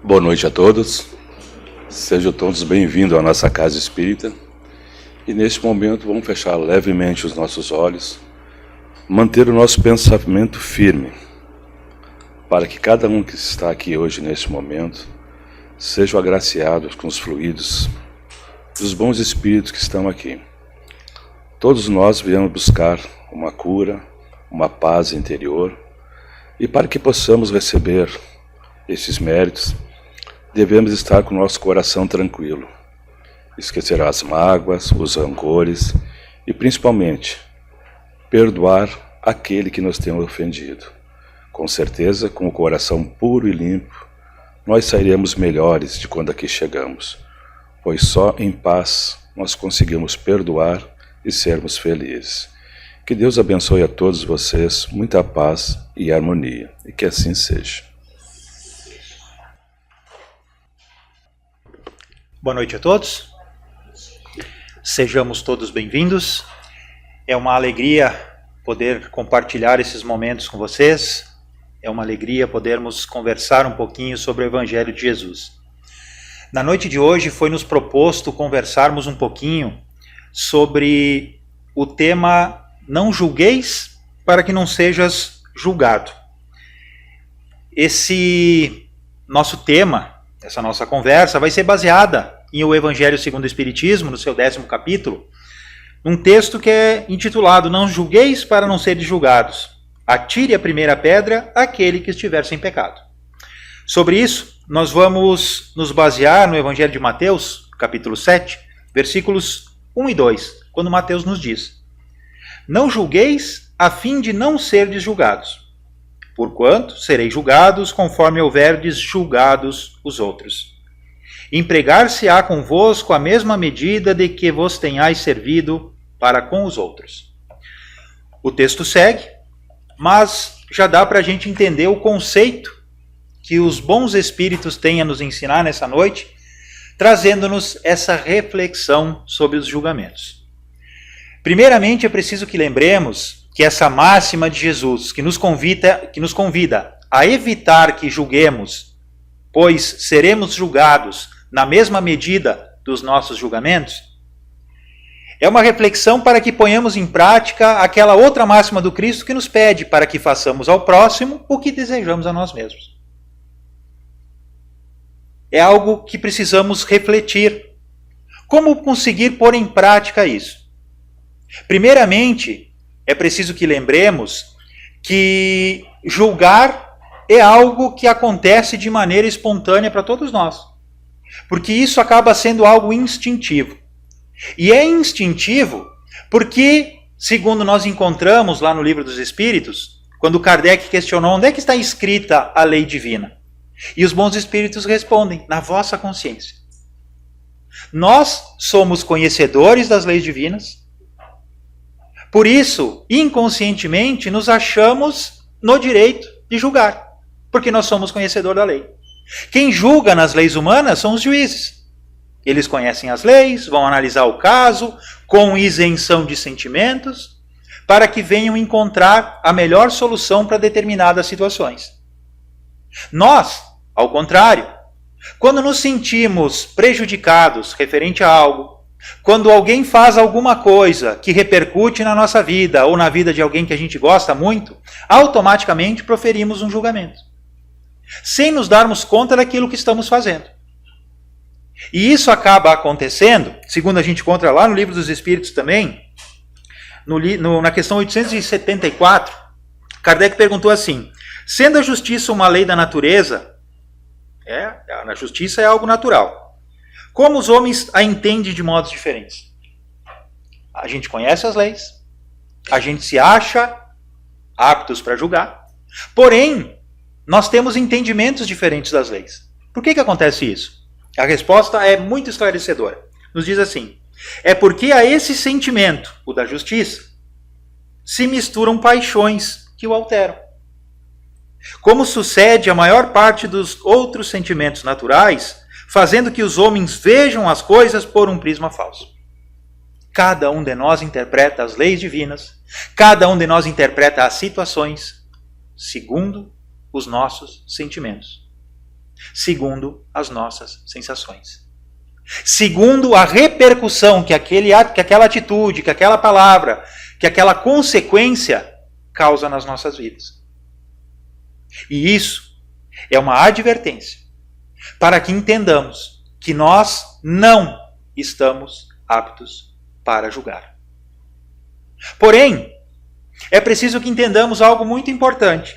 Boa noite a todos, sejam todos bem-vindos à nossa Casa Espírita. E neste momento vamos fechar levemente os nossos olhos, manter o nosso pensamento firme, para que cada um que está aqui hoje neste momento seja agraciado com os fluidos dos bons espíritos que estão aqui. Todos nós viemos buscar uma cura, uma paz interior, e para que possamos receber esses méritos, devemos estar com o nosso coração tranquilo, esquecer as mágoas, os rancores e, principalmente, perdoar aquele que nos tem ofendido. Com certeza, com o coração puro e limpo, nós sairemos melhores de quando aqui chegamos, pois só em paz nós conseguimos perdoar e sermos felizes. Que Deus abençoe a todos vocês, muita paz e harmonia, e que assim seja. Boa noite a todos, sejamos todos bem-vindos. É uma alegria poder compartilhar esses momentos com vocês, é uma alegria podermos conversar um pouquinho sobre o Evangelho de Jesus. Na noite de hoje foi nos proposto conversarmos um pouquinho sobre o tema "Não julgueis para que não sejas julgado". Esse nosso tema, essa nossa conversa vai ser baseada em O Evangelho segundo o Espiritismo, no seu 10º capítulo, num texto que é intitulado "Não julgueis para não seres julgados. Atire a primeira pedra aquele que estiver sem pecado". Sobre isso, nós vamos nos basear no Evangelho de Mateus, capítulo 7, versículos 1 e 2, quando Mateus nos diz: "Não julgueis a fim de não serdes julgados. Porquanto sereis julgados conforme houverdes julgados os outros. Empregar-se-á convosco a mesma medida de que vos tenhais servido para com os outros". O texto segue, mas já dá para a gente entender o conceito que os bons espíritos têm a nos ensinar nessa noite, trazendo-nos essa reflexão sobre os julgamentos. Primeiramente, é preciso que lembremos que essa máxima de Jesus, que nos convida a evitar que julguemos, pois seremos julgados na mesma medida dos nossos julgamentos, é uma reflexão para que ponhamos em prática aquela outra máxima do Cristo que nos pede para que façamos ao próximo o que desejamos a nós mesmos. É algo que precisamos refletir. Como conseguir pôr em prática isso? Primeiramente, é preciso que lembremos que julgar é algo que acontece de maneira espontânea para todos nós. Porque isso acaba sendo algo instintivo. E é instintivo porque, segundo nós encontramos lá no Livro dos Espíritos, quando Kardec questionou onde é que está escrita a lei divina, e os bons espíritos respondem: na vossa consciência. Nós somos conhecedores das leis divinas, por isso, inconscientemente, nos achamos no direito de julgar, porque nós somos conhecedores da lei. Quem julga nas leis humanas são os juízes. Eles conhecem as leis, vão analisar o caso com isenção de sentimentos, para que venham encontrar a melhor solução para determinadas situações. Nós, ao contrário, quando nos sentimos prejudicados referente a algo, quando alguém faz alguma coisa que repercute na nossa vida ou na vida de alguém que a gente gosta muito, automaticamente proferimos um julgamento, sem nos darmos conta daquilo que estamos fazendo. E isso acaba acontecendo, segundo a gente encontra lá no Livro dos Espíritos também, na questão 874, Kardec perguntou assim: sendo a justiça uma lei da natureza, a justiça é algo natural, como os homens a entendem de modos diferentes? A gente conhece as leis, a gente se acha aptos para julgar, porém, nós temos entendimentos diferentes das leis. Por que acontece isso? A resposta é muito esclarecedora. Nos diz assim: é porque a esse sentimento, o da justiça, se misturam paixões que o alteram. Como sucede a maior parte dos outros sentimentos naturais, fazendo que os homens vejam as coisas por um prisma falso. Cada um de nós interpreta as leis divinas, cada um de nós interpreta as situações segundo os nossos sentimentos. segundo as nossas sensações. Segundo a repercussão que aquela atitude, que aquela palavra, que aquela consequência causa nas nossas vidas. E isso é uma advertência para que entendamos que nós não estamos aptos para julgar. Porém, é preciso que entendamos algo muito importante.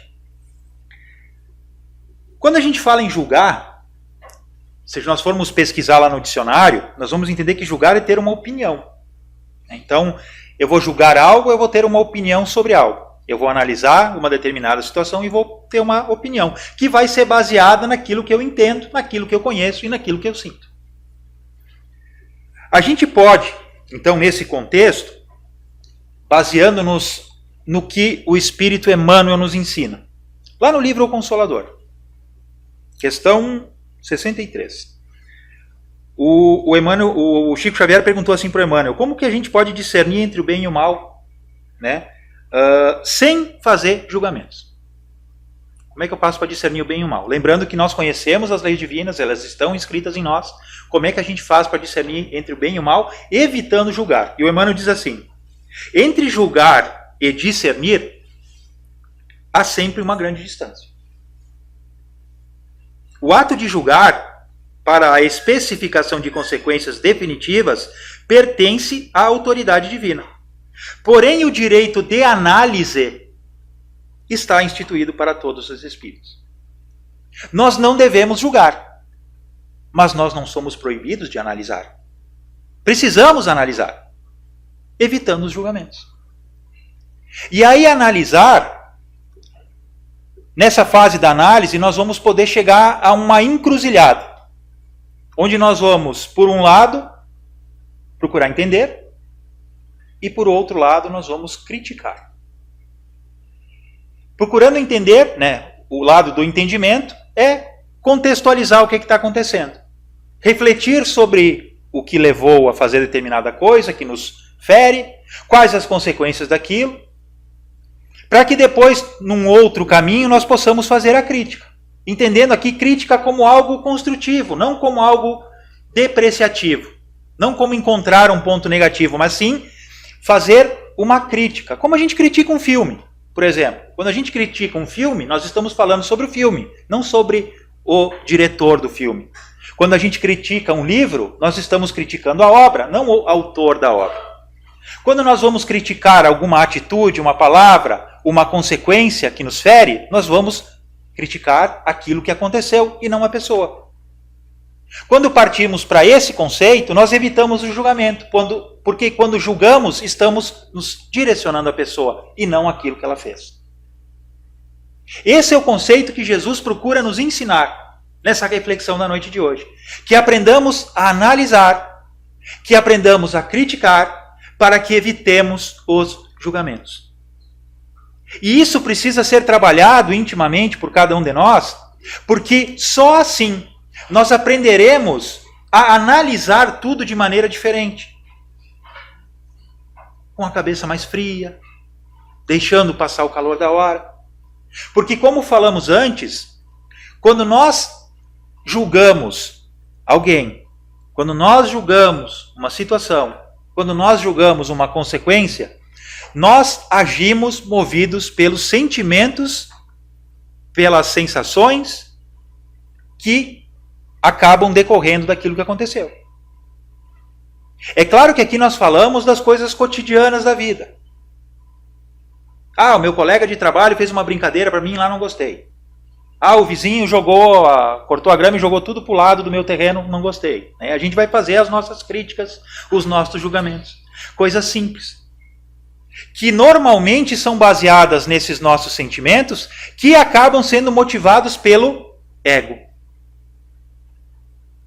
Quando a gente fala em julgar, se nós formos pesquisar lá no dicionário, nós vamos entender que julgar é ter uma opinião. Então, eu vou julgar algo, eu vou ter uma opinião sobre algo. Eu vou analisar uma determinada situação e vou ter uma opinião, que vai ser baseada naquilo que eu entendo, naquilo que eu conheço e naquilo que eu sinto. A gente pode, então, nesse contexto, baseando-nos no que o Espírito Emmanuel nos ensina. Lá no livro O Consolador, questão 63. O Chico Xavier perguntou assim para o Emmanuel, como que a gente pode discernir entre o bem e o mal, né, sem fazer julgamentos? Como é que eu passo para discernir o bem e o mal? Lembrando que nós conhecemos as leis divinas, elas estão escritas em nós. Como é que a gente faz para discernir entre o bem e o mal, evitando julgar? E o Emmanuel diz assim, entre julgar e discernir, há sempre uma grande distância. O ato de julgar, para a especificação de consequências definitivas, pertence à autoridade divina. Porém, o direito de análise está instituído para todos os espíritos. Nós não devemos julgar, mas nós não somos proibidos de analisar. Precisamos analisar, evitando os julgamentos. E aí, analisar, nessa fase da análise, nós vamos poder chegar a uma encruzilhada, onde nós vamos, por um lado, procurar entender, e por outro lado, nós vamos criticar. Procurando entender, né, o lado do entendimento é contextualizar o que está acontecendo. Refletir sobre o que levou a fazer determinada coisa, que nos fere, quais as consequências daquilo, para que depois, num outro caminho, nós possamos fazer a crítica. Entendendo aqui crítica como algo construtivo, não como algo depreciativo. Não como encontrar um ponto negativo, mas sim fazer uma crítica. Como a gente critica um filme, por exemplo. Quando a gente critica um filme, nós estamos falando sobre o filme, não sobre o diretor do filme. Quando a gente critica um livro, nós estamos criticando a obra, não o autor da obra. Quando nós vamos criticar alguma atitude, uma palavra, uma consequência que nos fere, nós vamos criticar aquilo que aconteceu e não a pessoa. Quando partimos para esse conceito, nós evitamos o julgamento, porque quando julgamos, estamos nos direcionando à pessoa e não aquilo que ela fez. Esse é o conceito que Jesus procura nos ensinar nessa reflexão da noite de hoje. Que aprendamos a analisar, que aprendamos a criticar, para que evitemos os julgamentos. E isso precisa ser trabalhado intimamente por cada um de nós, porque só assim nós aprenderemos a analisar tudo de maneira diferente. Com a cabeça mais fria, deixando passar o calor da hora. Porque, como falamos antes, quando nós julgamos alguém, quando nós julgamos uma situação, quando nós julgamos uma consequência, nós agimos movidos pelos sentimentos, pelas sensações que acabam decorrendo daquilo que aconteceu. É claro que aqui nós falamos das coisas cotidianas da vida. Ah, o meu colega de trabalho fez uma brincadeira para mim e lá não gostei. Ah, o vizinho cortou a grama e jogou tudo para o lado do meu terreno, não gostei. A gente vai fazer as nossas críticas, os nossos julgamentos. Coisas simples. Que normalmente são baseadas nesses nossos sentimentos, que acabam sendo motivados pelo ego.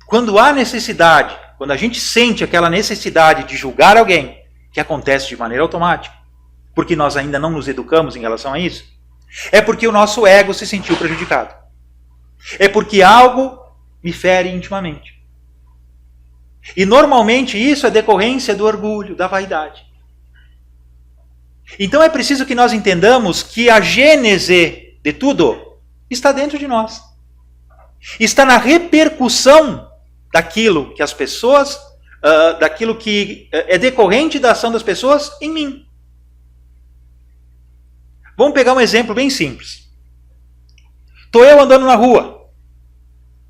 Quando há necessidade, quando a gente sente aquela necessidade de julgar alguém, que acontece de maneira automática, porque nós ainda não nos educamos em relação a isso, é porque o nosso ego se sentiu prejudicado. É porque algo me fere intimamente. E normalmente isso é decorrência do orgulho, da vaidade. Então é preciso que nós entendamos que a gênese de tudo está dentro de nós. está na repercussão daquilo que as pessoas, daquilo que é decorrente da ação das pessoas em mim. Vamos pegar um exemplo bem simples. Estou eu andando na rua.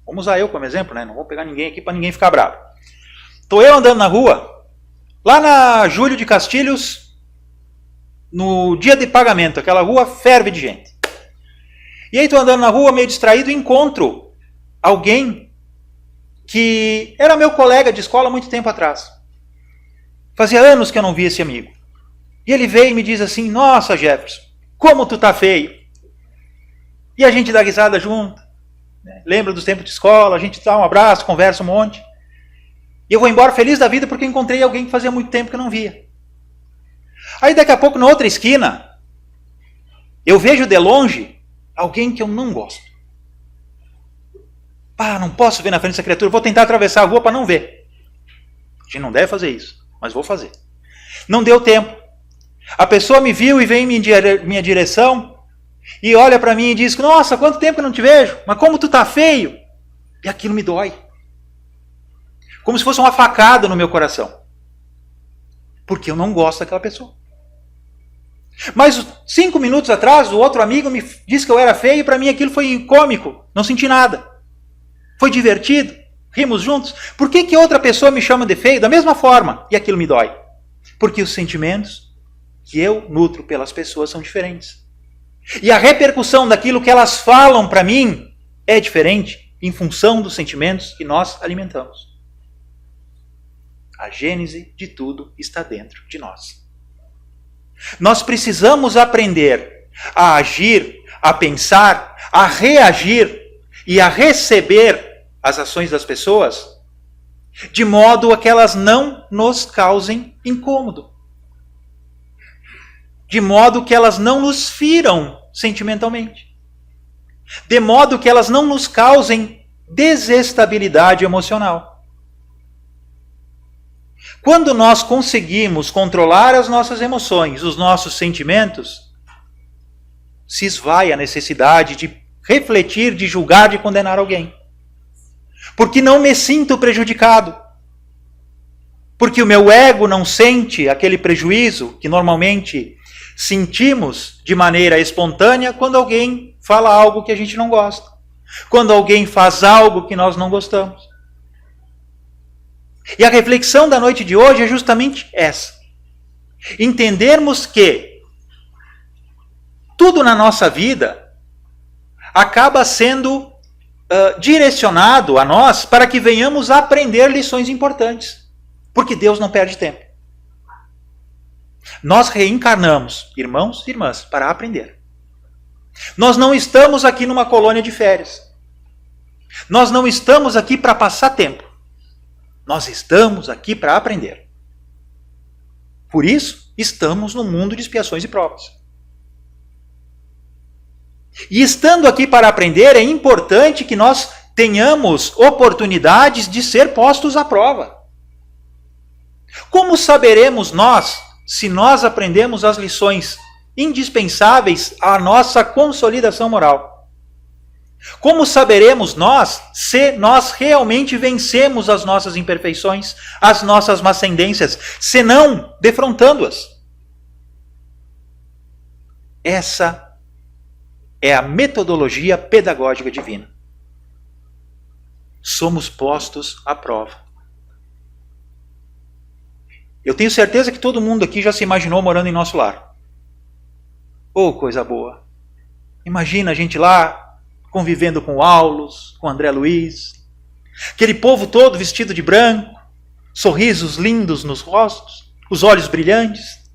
Vamos usar eu como exemplo, né? Não vou pegar ninguém aqui para ninguém ficar bravo. Estou eu andando na rua, lá na Júlio de Castilhos, no dia de pagamento, aquela rua ferve de gente. E aí estou andando na rua, meio distraído, e encontro alguém que era meu colega de escola há muito tempo atrás. Fazia anos que eu não via esse amigo. E ele veio e me diz assim: nossa, Jefferson, como tu tá feio. E a gente dá risada junto. Né? Lembra dos tempos de escola, a gente dá um abraço, conversa um monte. E eu vou embora feliz da vida porque encontrei alguém que fazia muito tempo que eu não via. Aí daqui a pouco, na outra esquina, eu vejo de longe alguém que eu não gosto. Não posso ver na frente dessa criatura, vou tentar atravessar a rua para não ver. A gente não deve fazer isso, mas vou fazer. Não deu tempo. A pessoa me viu e veio em minha direção e olha para mim e diz: nossa, quanto tempo que eu não te vejo, mas como tu tá feio. E aquilo me dói. Como se fosse uma facada no meu coração. Porque eu não gosto daquela pessoa. Mas 5 minutos atrás, o outro amigo me disse que eu era feio e para mim aquilo foi cômico. Não senti nada. Foi divertido. Rimos juntos. Por que outra pessoa me chama de feio da mesma forma? E aquilo me dói. Porque os sentimentos que eu nutro pelas pessoas são diferentes. E a repercussão daquilo que elas falam para mim é diferente em função dos sentimentos que nós alimentamos. A gênese de tudo está dentro de nós. Nós precisamos aprender a agir, a pensar, a reagir e a receber as ações das pessoas de modo a que elas não nos causem incômodo. De modo que elas não nos firam sentimentalmente. De modo que elas não nos causem desestabilidade emocional. Quando nós conseguimos controlar as nossas emoções, os nossos sentimentos, se esvai a necessidade de refletir, de julgar, de condenar alguém. Porque não me sinto prejudicado. Porque o meu ego não sente aquele prejuízo que normalmente sentimos de maneira espontânea quando alguém fala algo que a gente não gosta. Quando alguém faz algo que nós não gostamos. E a reflexão da noite de hoje é justamente essa. Entendermos que tudo na nossa vida acaba sendo direcionado a nós para que venhamos a aprender lições importantes. Porque Deus não perde tempo. Nós reencarnamos, irmãos e irmãs, para aprender. Nós não estamos aqui numa colônia de férias. Nós não estamos aqui para passar tempo. Nós estamos aqui para aprender. Por isso, estamos no mundo de expiações e provas. E estando aqui para aprender, é importante que nós tenhamos oportunidades de ser postos à prova. Como saberemos nós, se nós aprendemos as lições indispensáveis à nossa consolidação moral? Como saberemos nós se nós realmente vencemos as nossas imperfeições, as nossas mascendências, senão defrontando-as? Essa é a metodologia pedagógica divina. Somos postos à prova. Eu tenho certeza que todo mundo aqui já se imaginou morando em nosso lar. Oh, coisa boa! Imagina a gente lá, convivendo com o Aulos, com o André Luiz, aquele povo todo vestido de branco, sorrisos lindos nos rostos, os olhos brilhantes,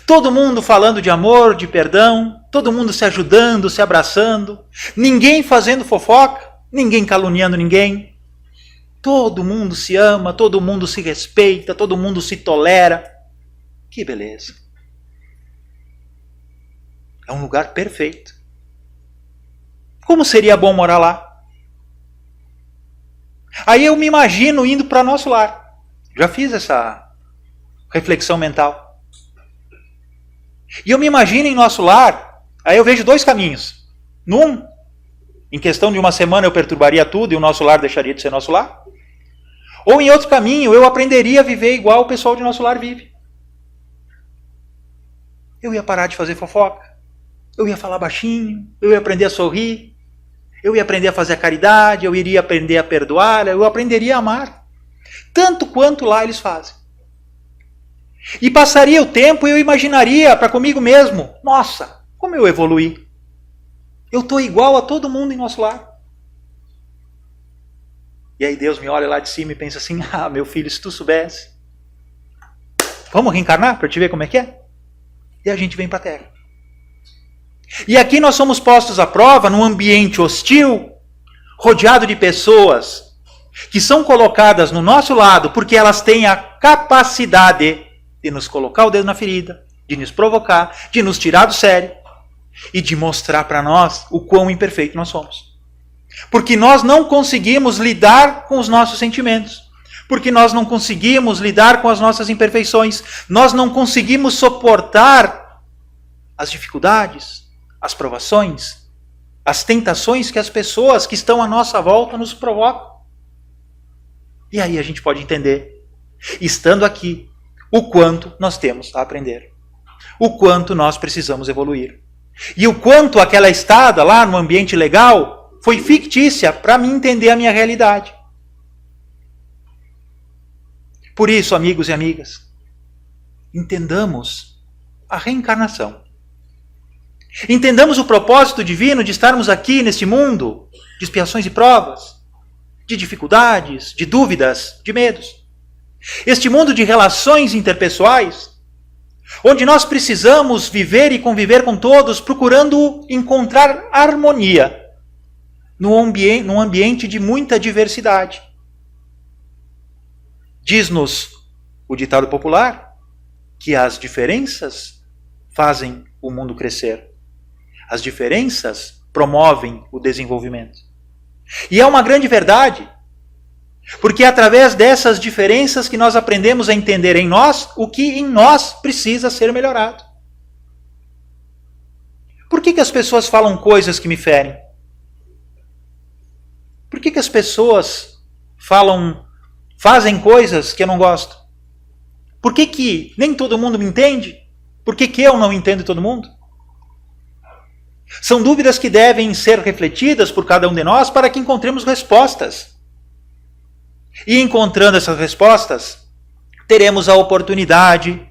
todo mundo falando de amor, de perdão, todo mundo se ajudando, se abraçando, ninguém fazendo fofoca, ninguém caluniando ninguém, todo mundo se ama, todo mundo se respeita, todo mundo se tolera. Que beleza! É um lugar perfeito. Como seria bom morar lá? Aí eu me imagino indo para nosso lar. Já fiz essa reflexão mental. E eu me imagino em nosso lar, aí eu vejo 2 caminhos. Num, Em questão de uma semana eu perturbaria tudo e o nosso lar deixaria de ser nosso lar? Ou em outro caminho eu aprenderia a viver igual o pessoal de nosso lar vive? Eu ia parar de fazer fofoca, eu ia falar baixinho, eu ia aprender a sorrir, eu ia aprender a fazer a caridade, eu iria aprender a perdoar, eu aprenderia a amar, tanto quanto lá eles fazem. E passaria o tempo e eu imaginaria para comigo mesmo, nossa, como eu evoluí. Eu estou igual a todo mundo em nosso lar. E aí Deus me olha lá de cima e pensa assim, meu filho, se tu soubesse, vamos reencarnar para te ver como é que é? E a gente vem para a Terra. E aqui nós somos postos à prova num ambiente hostil, rodeado de pessoas que são colocadas no nosso lado porque elas têm a capacidade de nos colocar o dedo na ferida, de nos provocar, de nos tirar do sério e de mostrar para nós o quão imperfeito nós somos. Porque nós não conseguimos lidar com os nossos sentimentos. Porque nós não conseguimos lidar com as nossas imperfeições. Nós não conseguimos suportar as dificuldades, as provações, as tentações que as pessoas que estão à nossa volta nos provocam. E aí a gente pode entender, estando aqui, o quanto nós temos a aprender. O quanto nós precisamos evoluir. E o quanto aquela estada lá no ambiente legal foi fictícia para mim entender a minha realidade. Por isso, amigos e amigas, entendamos a reencarnação. Entendamos o propósito divino de estarmos aqui neste mundo de expiações e provas, de dificuldades, de dúvidas, de medos. Este mundo de relações interpessoais, onde nós precisamos viver e conviver com todos, procurando encontrar harmonia num ambiente de muita diversidade. Diz-nos o ditado popular que as diferenças fazem o mundo crescer. As diferenças promovem o desenvolvimento. E é uma grande verdade, porque é através dessas diferenças que nós aprendemos a entender em nós o que em nós precisa ser melhorado. Por que as pessoas falam coisas que me ferem? Por que as pessoas fazem coisas que eu não gosto? Por que nem todo mundo me entende? Por que eu não entendo todo mundo? São dúvidas que devem ser refletidas por cada um de nós para que encontremos respostas. E encontrando essas respostas, teremos a oportunidade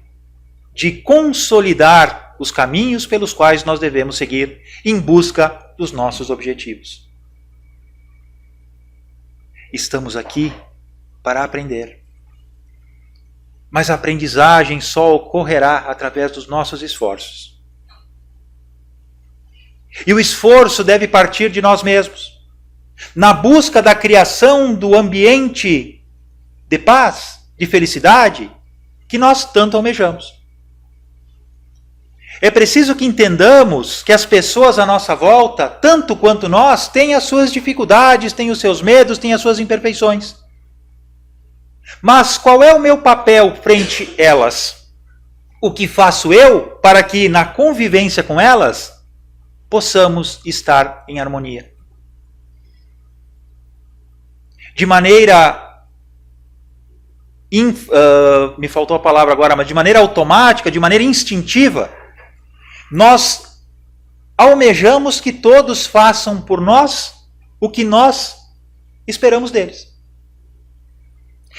de consolidar os caminhos pelos quais nós devemos seguir em busca dos nossos objetivos. Estamos aqui para aprender. Mas a aprendizagem só ocorrerá através dos nossos esforços. E o esforço deve partir de nós mesmos, na busca da criação do ambiente de paz, de felicidade, que nós tanto almejamos. É preciso que entendamos que as pessoas à nossa volta, tanto quanto nós, têm as suas dificuldades, têm os seus medos, têm as suas imperfeições. Mas qual é o meu papel frente a elas? O que faço eu para que, na convivência com elas, possamos estar em harmonia? De maneira... me faltou a palavra agora, mas de maneira automática, de maneira instintiva, nós almejamos que todos façam por nós o que nós esperamos deles.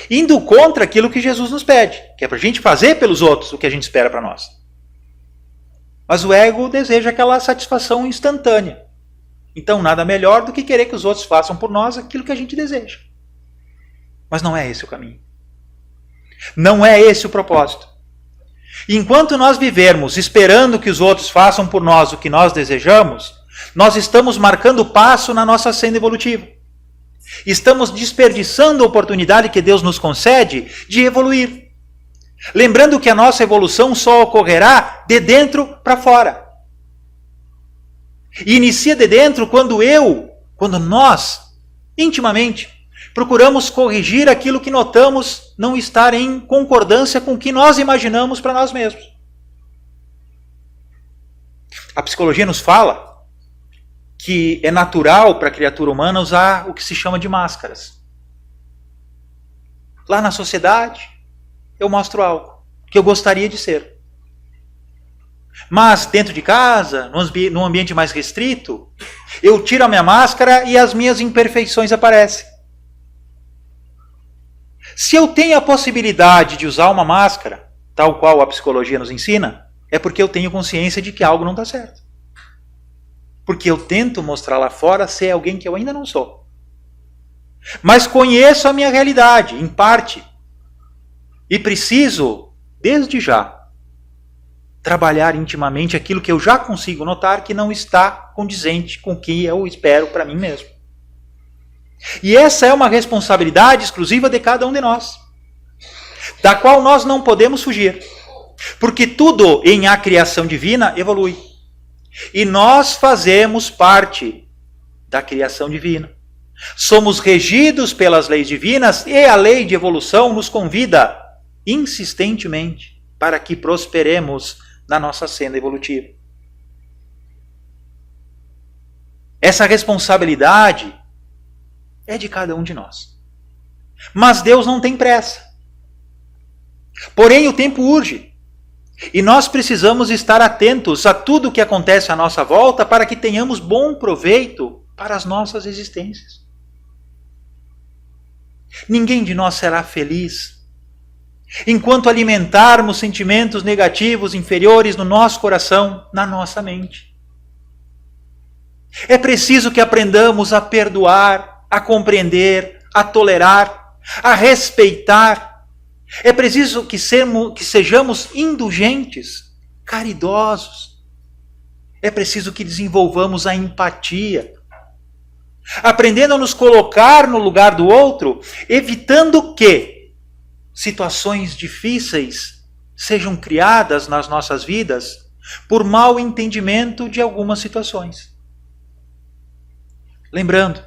Indo contra aquilo que Jesus nos pede, que é para a gente fazer pelos outros o que a gente espera para nós. Mas o ego deseja aquela satisfação instantânea. Então nada melhor do que querer que os outros façam por nós aquilo que a gente deseja. Mas não é esse o caminho. Não é esse o propósito. Enquanto nós vivermos esperando que os outros façam por nós o que nós desejamos, nós estamos marcando passo na nossa senda evolutiva. Estamos desperdiçando a oportunidade que Deus nos concede de evoluir. Lembrando que a nossa evolução só ocorrerá de dentro para fora. E inicia de dentro quando nós, intimamente, procuramos corrigir aquilo que notamos não estar em concordância com o que nós imaginamos para nós mesmos. A psicologia nos fala que é natural para a criatura humana usar o que se chama de máscaras. Lá na sociedade, eu mostro algo que eu gostaria de ser. Mas dentro de casa, num ambiente mais restrito, eu tiro a minha máscara e as minhas imperfeições aparecem. Se eu tenho a possibilidade de usar uma máscara, tal qual a psicologia nos ensina, é porque eu tenho consciência de que algo não está certo. Porque eu tento mostrar lá fora ser alguém que eu ainda não sou. Mas conheço a minha realidade, em parte. E preciso, desde já, trabalhar intimamente aquilo que eu já consigo notar que não está condizente com o que eu espero para mim mesmo. E essa é uma responsabilidade exclusiva de cada um de nós, da qual nós não podemos fugir. Porque tudo em a criação divina evolui. E nós fazemos parte da criação divina. Somos regidos pelas leis divinas e a lei de evolução nos convida insistentemente para que prosperemos na nossa senda evolutiva. Essa responsabilidade é de cada um de nós. Mas Deus não tem pressa. Porém, o tempo urge. E nós precisamos estar atentos a tudo o que acontece à nossa volta para que tenhamos bom proveito para as nossas existências. Ninguém de nós será feliz enquanto alimentarmos sentimentos negativos inferiores no nosso coração, na nossa mente. É preciso que aprendamos a perdoar, a compreender, a tolerar, a respeitar. É preciso que sejamos indulgentes, caridosos. É preciso que desenvolvamos a empatia, aprendendo a nos colocar no lugar do outro, evitando que situações difíceis sejam criadas nas nossas vidas por mau entendimento de algumas situações. Lembrando,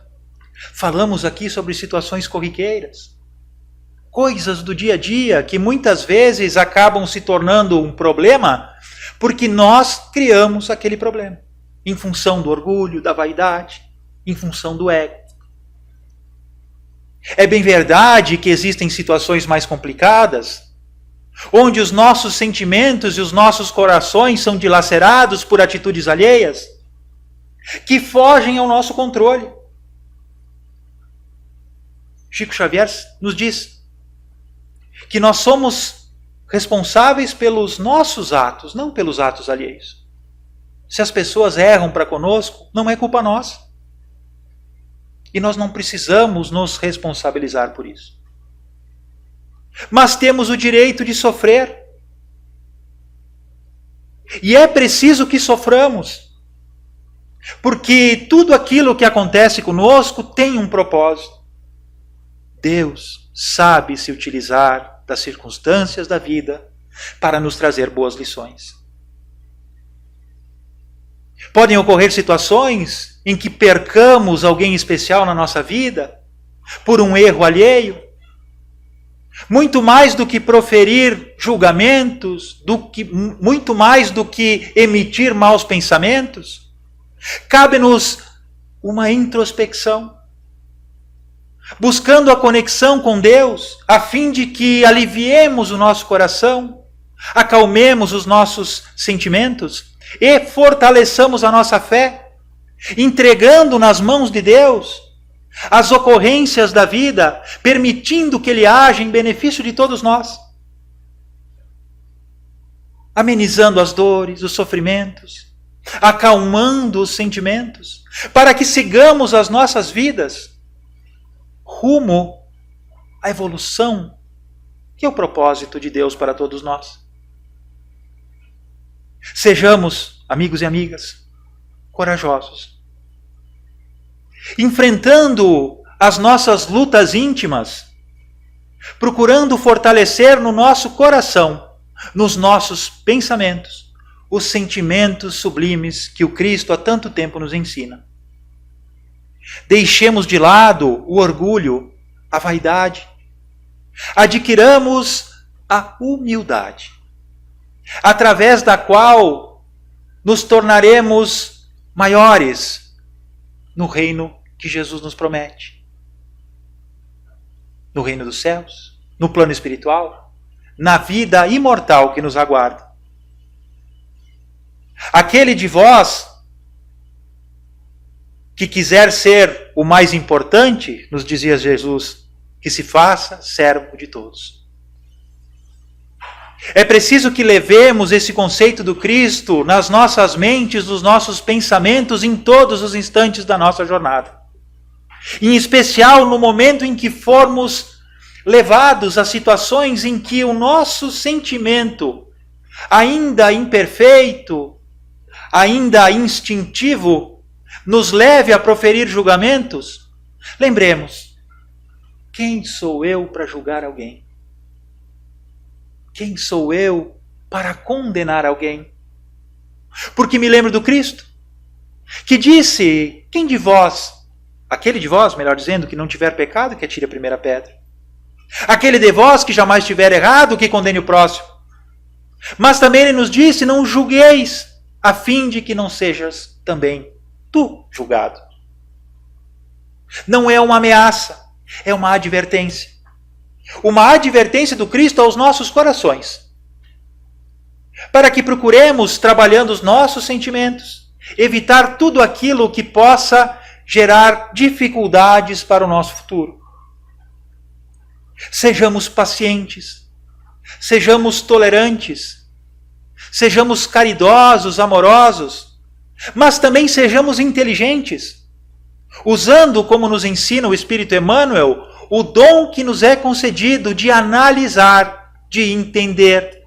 falamos aqui sobre situações corriqueiras, coisas do dia a dia que muitas vezes acabam se tornando um problema porque nós criamos aquele problema, em função do orgulho, da vaidade, em função do ego. É bem verdade que existem situações mais complicadas, onde os nossos sentimentos e os nossos corações são dilacerados por atitudes alheias, que fogem ao nosso controle. Chico Xavier nos diz que nós somos responsáveis pelos nossos atos, não pelos atos alheios. Se as pessoas erram para conosco, não é culpa nossa. E nós não precisamos nos responsabilizar por isso. Mas temos o direito de sofrer. E é preciso que soframos. Porque tudo aquilo que acontece conosco tem um propósito. Deus sabe se utilizar das circunstâncias da vida para nos trazer boas lições. Podem ocorrer situações em que percamos alguém especial na nossa vida por um erro alheio. Muito mais do que proferir julgamentos, muito mais do que emitir maus pensamentos, cabe-nos uma introspecção, buscando a conexão com Deus, a fim de que aliviemos o nosso coração, acalmemos os nossos sentimentos e fortaleçamos a nossa fé, entregando nas mãos de Deus as ocorrências da vida, permitindo que Ele haja em benefício de todos nós, amenizando as dores, os sofrimentos, acalmando os sentimentos, para que sigamos as nossas vidas rumo à evolução, que é o propósito de Deus para todos nós. Sejamos, amigos e amigas, corajosos, enfrentando as nossas lutas íntimas, procurando fortalecer no nosso coração, nos nossos pensamentos, os sentimentos sublimes que o Cristo há tanto tempo nos ensina. Deixemos de lado o orgulho, a vaidade, adquiramos a humildade, através da qual nos tornaremos maiores no reino que Jesus nos promete. No reino dos céus, no plano espiritual, na vida imortal que nos aguarda. Aquele de vós que quiser ser o mais importante, nos dizia Jesus, que se faça servo de todos. É preciso que levemos esse conceito do Cristo nas nossas mentes, nos nossos pensamentos, em todos os instantes da nossa jornada. Em especial no momento em que formos levados a situações em que o nosso sentimento, ainda imperfeito, ainda instintivo, nos leve a proferir julgamentos. Lembremos, quem sou eu para julgar alguém? Quem sou eu para condenar alguém? Porque me lembro do Cristo, que disse, quem de vós, aquele de vós, melhor dizendo, que não tiver pecado, que atire a primeira pedra. Aquele de vós que jamais tiver errado, que condene o próximo. Mas também ele nos disse, não julgueis, a fim de que não sejas também tu julgado. Não é uma ameaça, é uma advertência. Uma advertência do Cristo aos nossos corações. Para que procuremos, trabalhando os nossos sentimentos, evitar tudo aquilo que possa gerar dificuldades para o nosso futuro. Sejamos pacientes, sejamos tolerantes, sejamos caridosos, amorosos, mas também sejamos inteligentes, usando, como nos ensina o Espírito Emmanuel, o dom que nos é concedido de analisar, de entender.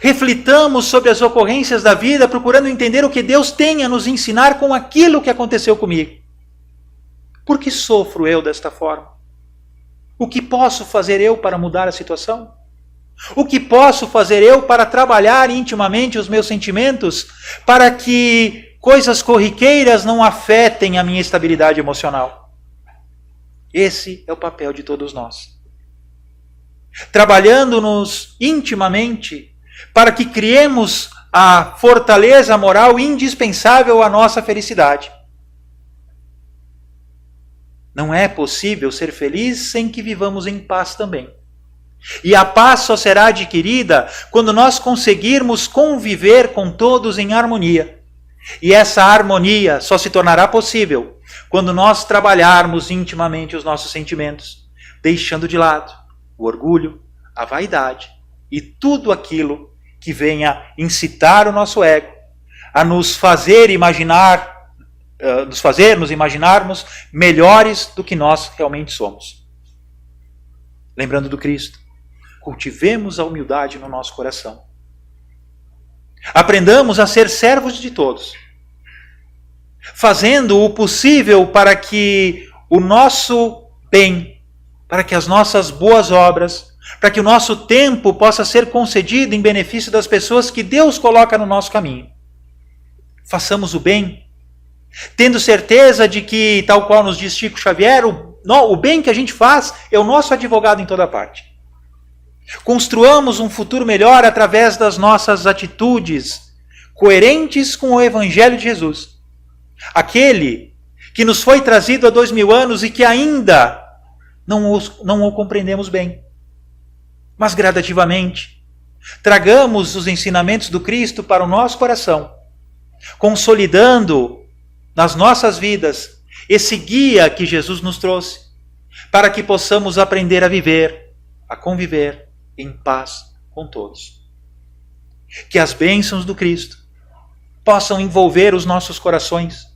Reflitamos sobre as ocorrências da vida, procurando entender o que Deus tem a nos ensinar com aquilo que aconteceu comigo. Por que sofro eu desta forma? O que posso fazer eu para mudar a situação? O que posso fazer eu para trabalhar intimamente os meus sentimentos, para que coisas corriqueiras não afetem a minha estabilidade emocional? Esse é o papel de todos nós. Trabalhando-nos intimamente para que criemos a fortaleza moral indispensável à nossa felicidade. Não é possível ser feliz sem que vivamos em paz também. E a paz só será adquirida quando nós conseguirmos conviver com todos em harmonia. E essa harmonia só se tornará possível quando nós trabalharmos intimamente os nossos sentimentos, deixando de lado o orgulho, a vaidade e tudo aquilo que venha incitar o nosso ego a nos fazer nos imaginarmos melhores do que nós realmente somos. Lembrando do Cristo, cultivemos a humildade no nosso coração. Aprendamos a ser servos de todos, fazendo o possível para que o nosso bem, para que as nossas boas obras, para que o nosso tempo possa ser concedido em benefício das pessoas que Deus coloca no nosso caminho. Façamos o bem, tendo certeza de que, tal qual nos diz Chico Xavier, o bem que a gente faz é o nosso advogado em toda parte. Construamos um futuro melhor através das nossas atitudes, coerentes com o Evangelho de Jesus. Aquele que nos foi trazido há 2000 anos e que ainda não o compreendemos bem. Mas gradativamente, tragamos os ensinamentos do Cristo para o nosso coração, consolidando nas nossas vidas esse guia que Jesus nos trouxe, para que possamos aprender a viver, a conviver em paz com todos. Que as bênçãos do Cristo possam envolver os nossos corações,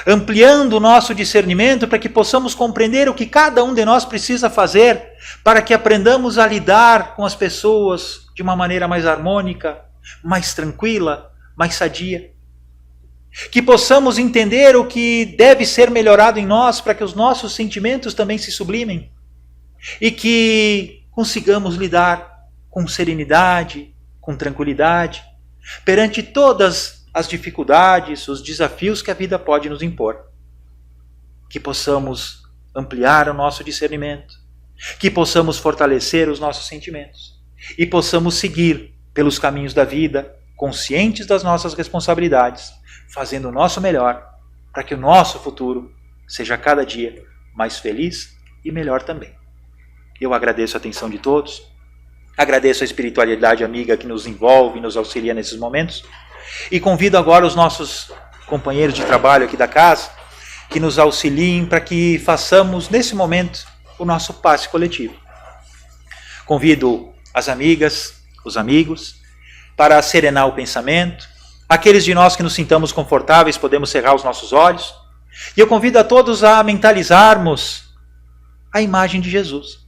ampliando o nosso discernimento para que possamos compreender o que cada um de nós precisa fazer para que aprendamos a lidar com as pessoas de uma maneira mais harmônica, mais tranquila, mais sadia. Que possamos entender o que deve ser melhorado em nós para que os nossos sentimentos também se sublimem e que consigamos lidar com serenidade, com tranquilidade, perante todas as dificuldades, os desafios que a vida pode nos impor. Que possamos ampliar o nosso discernimento, que possamos fortalecer os nossos sentimentos e possamos seguir pelos caminhos da vida conscientes das nossas responsabilidades, fazendo o nosso melhor para que o nosso futuro seja cada dia mais feliz e melhor também. Eu agradeço a atenção de todos, agradeço a espiritualidade amiga que nos envolve e nos auxilia nesses momentos, e convido agora os nossos companheiros de trabalho aqui da casa que nos auxiliem para que façamos nesse momento o nosso passe coletivo. Convido as amigas, os amigos, para serenar o pensamento. Aqueles de nós que nos sintamos confortáveis, podemos cerrar os nossos olhos. E eu convido a todos a mentalizarmos a imagem de Jesus.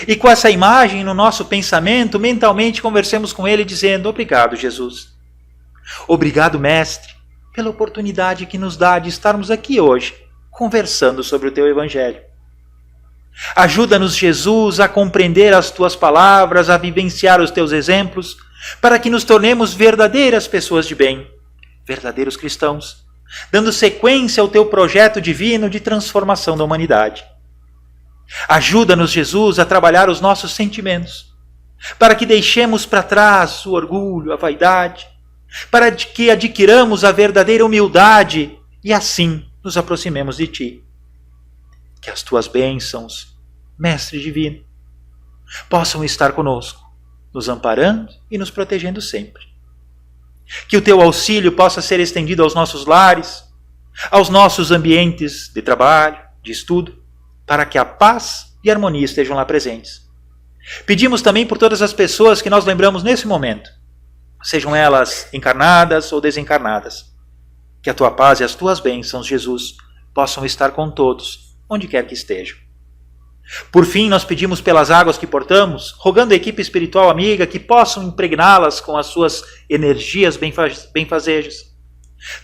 E com essa imagem no nosso pensamento, mentalmente conversemos com ele dizendo: obrigado, Jesus. Obrigado, Mestre, pela oportunidade que nos dá de estarmos aqui hoje, conversando sobre o teu Evangelho. Ajuda-nos, Jesus, a compreender as tuas palavras, a vivenciar os teus exemplos, para que nos tornemos verdadeiras pessoas de bem, verdadeiros cristãos, dando sequência ao teu projeto divino de transformação da humanidade. Ajuda-nos, Jesus, a trabalhar os nossos sentimentos, para que deixemos para trás o orgulho, a vaidade, para que adquiramos a verdadeira humildade e assim nos aproximemos de ti. Que as tuas bênçãos, Mestre Divino, possam estar conosco, nos amparando e nos protegendo sempre. Que o teu auxílio possa ser estendido aos nossos lares, aos nossos ambientes de trabalho, de estudo, para que a paz e a harmonia estejam lá presentes. Pedimos também por todas as pessoas que nós lembramos nesse momento, sejam elas encarnadas ou desencarnadas. Que a tua paz e as tuas bênçãos, Jesus, possam estar com todos, onde quer que estejam. Por fim, nós pedimos pelas águas que portamos, rogando a equipe espiritual amiga que possam impregná-las com as suas energias benfazejas,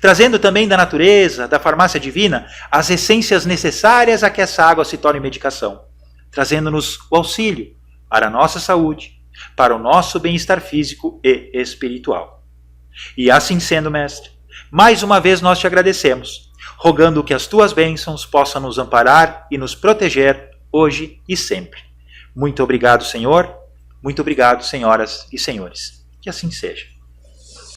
trazendo também da natureza, da farmácia divina, as essências necessárias a que essa água se torne medicação, trazendo-nos o auxílio para a nossa saúde, para o nosso bem-estar físico e espiritual. E assim sendo, Mestre, mais uma vez nós te agradecemos, rogando que as tuas bênçãos possam nos amparar e nos proteger hoje e sempre. Muito obrigado, Senhor. Muito obrigado, senhoras e senhores. Que assim seja.